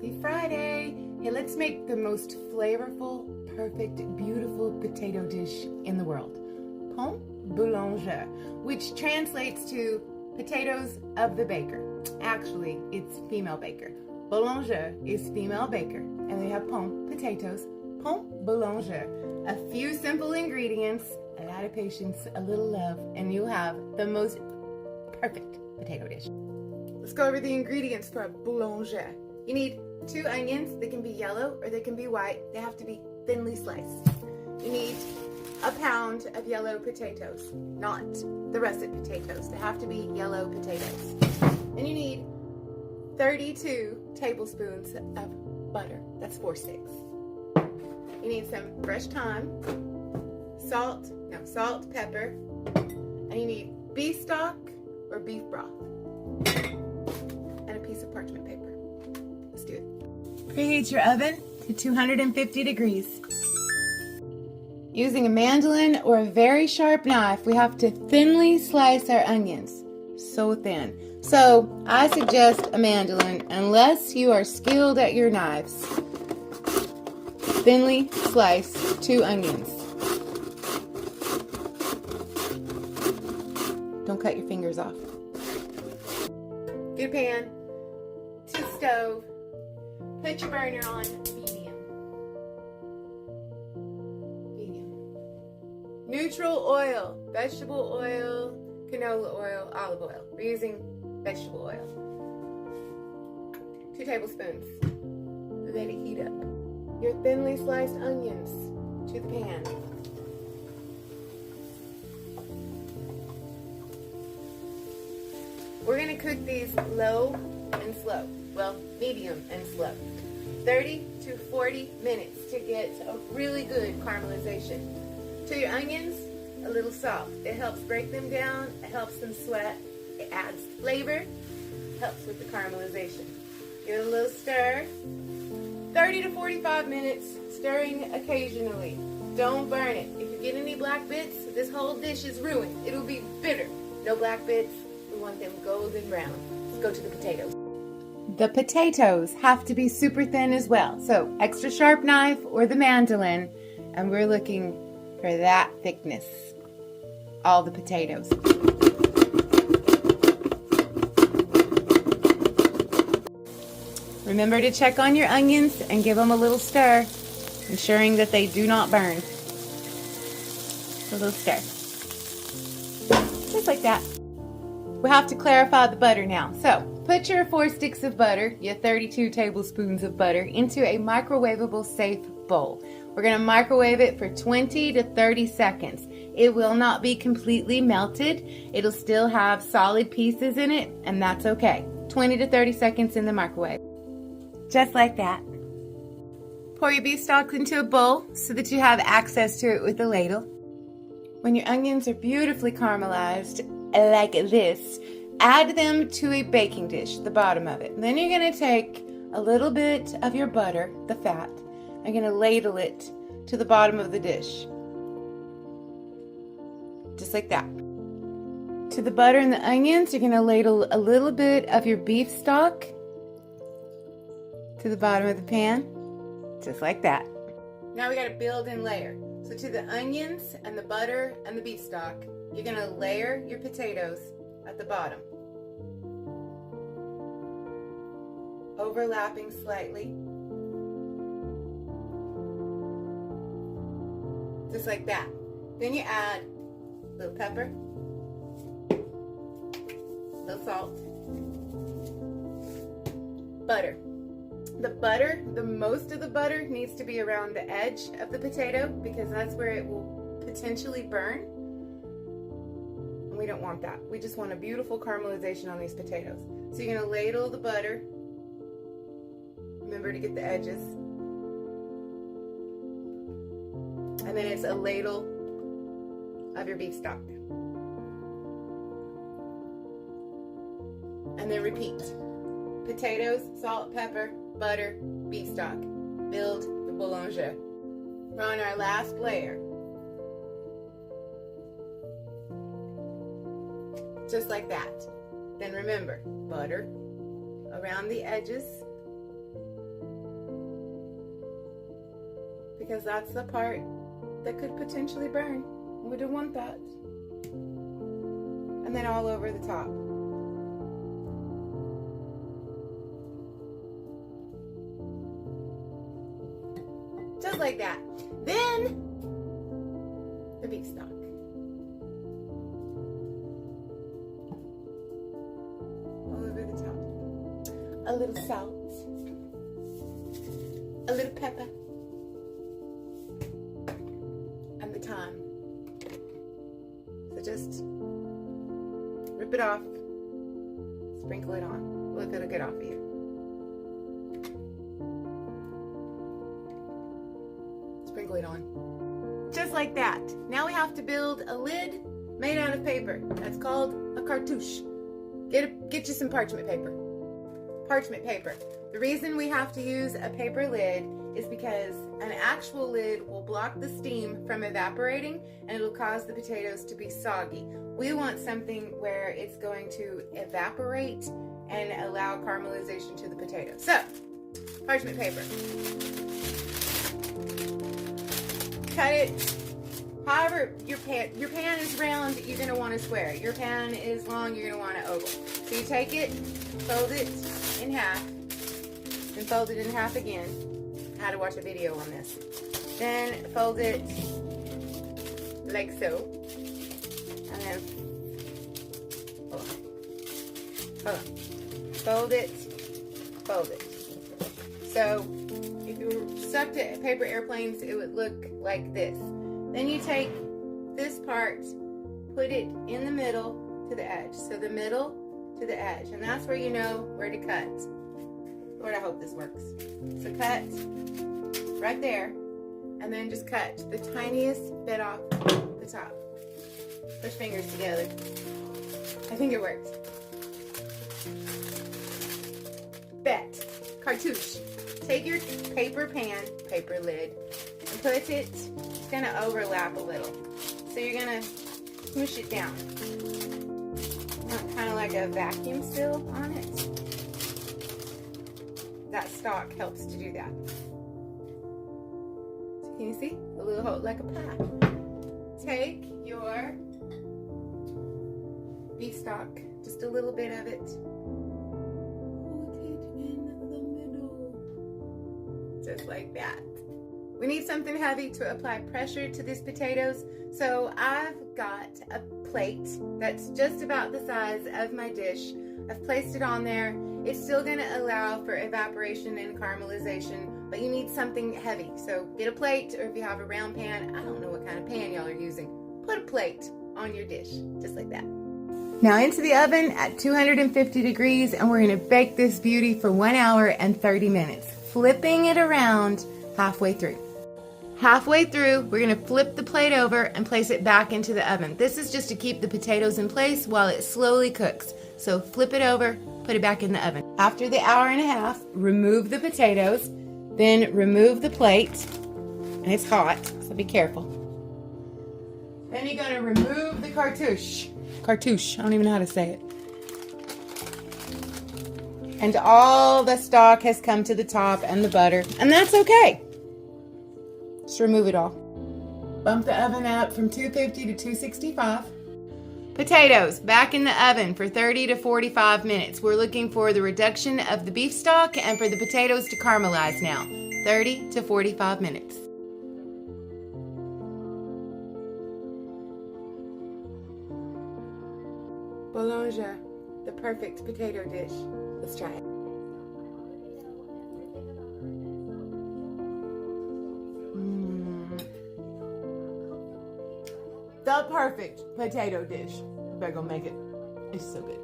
Happy Friday! Hey, let's make the most flavorful, perfect, beautiful potato dish in the world. Pain boulanger, which translates to potatoes of the baker. Actually, it's female baker. Boulanger is female baker, and they have pain, potatoes, pain boulanger. A few simple ingredients, a lot of patience, a little love, and you have the most perfect potato dish. Let's go over the ingredients for a boulanger. You need 2 onions. They can be yellow or they can be white. They have to be thinly sliced. You need a pound of yellow potatoes, not the russet potatoes. They have to be yellow potatoes. And you need 32 tablespoons of butter. That's 4 sticks. You need some fresh thyme, salt, pepper, and you need beef stock or beef broth, and a piece of parchment paper. Let's do it. Preheat your oven to 250 degrees. Using a mandoline or a very sharp knife, we have to thinly slice our onions. So thin. So I suggest a mandoline unless you are skilled at your knives. Thinly slice 2 onions. Don't cut your fingers off. Get a pan to the stove. Put your burner on medium. Neutral oil, vegetable oil, canola oil, olive oil. We're using vegetable oil. 2 tablespoons. Let it heat up. Your thinly sliced onions to the pan. We're going to cook these low and slow. Well, medium and slow. 30 to 40 minutes to get a really good caramelization. To your onions, a little salt. It helps break them down. It helps them sweat. It adds flavor. Helps with the caramelization. Give it a little stir. 30 to 45 minutes, stirring occasionally. Don't burn it. If you get any black bits, this whole dish is ruined. It'll be bitter. No black bits. We want them golden brown. Let's go to the potatoes. The potatoes have to be super thin as well. So extra sharp knife or the mandoline, and we're looking for that thickness. All the potatoes. Remember to check on your onions and give them a little stir, ensuring that they do not burn. A little stir. Just like that. We have to clarify the butter now. So, put your 4 sticks of butter, your 32 tablespoons of butter, into a microwavable safe bowl. We're going to microwave it for 20 to 30 seconds. It will not be completely melted. It'll still have solid pieces in it, and that's okay. 20 to 30 seconds in the microwave. Just like that. Pour your beef stock into a bowl so that you have access to it with a ladle. When your onions are beautifully caramelized, like this, add them to a baking dish, the bottom of it. And then you're going to take a little bit of your butter, the fat, and you're going to ladle it to the bottom of the dish. Just like that. To the butter and the onions, you're going to ladle a little bit of your beef stock to the bottom of the pan, just like that. Now we got to build and layer. So to the onions and the butter and the beef stock, you're going to layer your potatoes at the bottom, overlapping slightly, just like that. Then you add a little pepper, a little salt, butter. The most of the butter needs to be around the edge of the potato because that's where it will potentially burn. And we don't want that. We just want a beautiful caramelization on these potatoes. So you're going to ladle the butter. Remember to get the edges. And then it's a ladle of your beef stock. And then repeat. Potatoes, salt, pepper, butter, beef stock. Build the boulanger. We're on our last layer. Just like that. Then remember, butter around the edges, because that's the part that could potentially burn. We don't want that. And then all over the top. Just like that. Then the beef stock. All over the top. A little salt. A little pepper. And the thyme. So just rip it off. Sprinkle it on. Look, it'll get off of you. Sprinkle it on. Just like that. Now we have to build a lid made out of paper. That's called a cartouche. Get you some parchment paper. Parchment paper. The reason we have to use a paper lid is because an actual lid will block the steam from evaporating and it'll cause the potatoes to be soggy. We want something where it's going to evaporate and allow caramelization to the potato. So, parchment paper. Cut it however your pan is round, you're going to want a square. Your pan is long, you're going to want an oval. So you take it, fold it in half, then fold it in half again. I had to watch a video on this. Then fold it like so. And then hold on. Fold it, fold it. So if you were stuck to paper airplanes, it would look like this. Then you take this part, put it in the middle to the edge. So the middle to the edge. And that's where you know where to cut. Lord, I hope this works. So cut right there. And then just cut the tiniest bit off the top. Push fingers together. I think it worked. Bet. Cartouche. Take your paper pan, paper lid, and put it, it's going to overlap a little. So you're going to smoosh it down. Kind of like a vacuum seal on it. That stock helps to do that. So can you see? A little hole, like a path. Take your beef stock, just a little bit of it. Just like that. We need something heavy to apply pressure to these potatoes. So I've got a plate that's just about the size of my dish. I've placed it on there. It's still going to allow for evaporation and caramelization, but you need something heavy. So get a plate, or if you have a round pan, I don't know what kind of pan y'all are using, put a plate on your dish, just like that. Now into the oven at 250 degrees, and we're going to bake this beauty for 1 hour and 30 minutes. Flipping it around halfway through. Halfway through, we're going to flip the plate over and place it back into the oven. This is just to keep the potatoes in place while it slowly cooks. So flip it over, put it back in the oven. After the hour and a half, remove the potatoes, then remove the plate, and it's hot, so be careful. Then you're going to remove the cartouche. Cartouche, I don't even know how to say it. And all the stock has come to the top and the butter, and that's okay. Just remove it all. Bump the oven up from 250 to 265. Potatoes back in the oven for 30 to 45 minutes. We're looking for the reduction of the beef stock and for the potatoes to caramelize now. 30 to 45 minutes. Bonger, the perfect potato dish. Let's try it. The perfect potato dish. Better go make it. It's so good.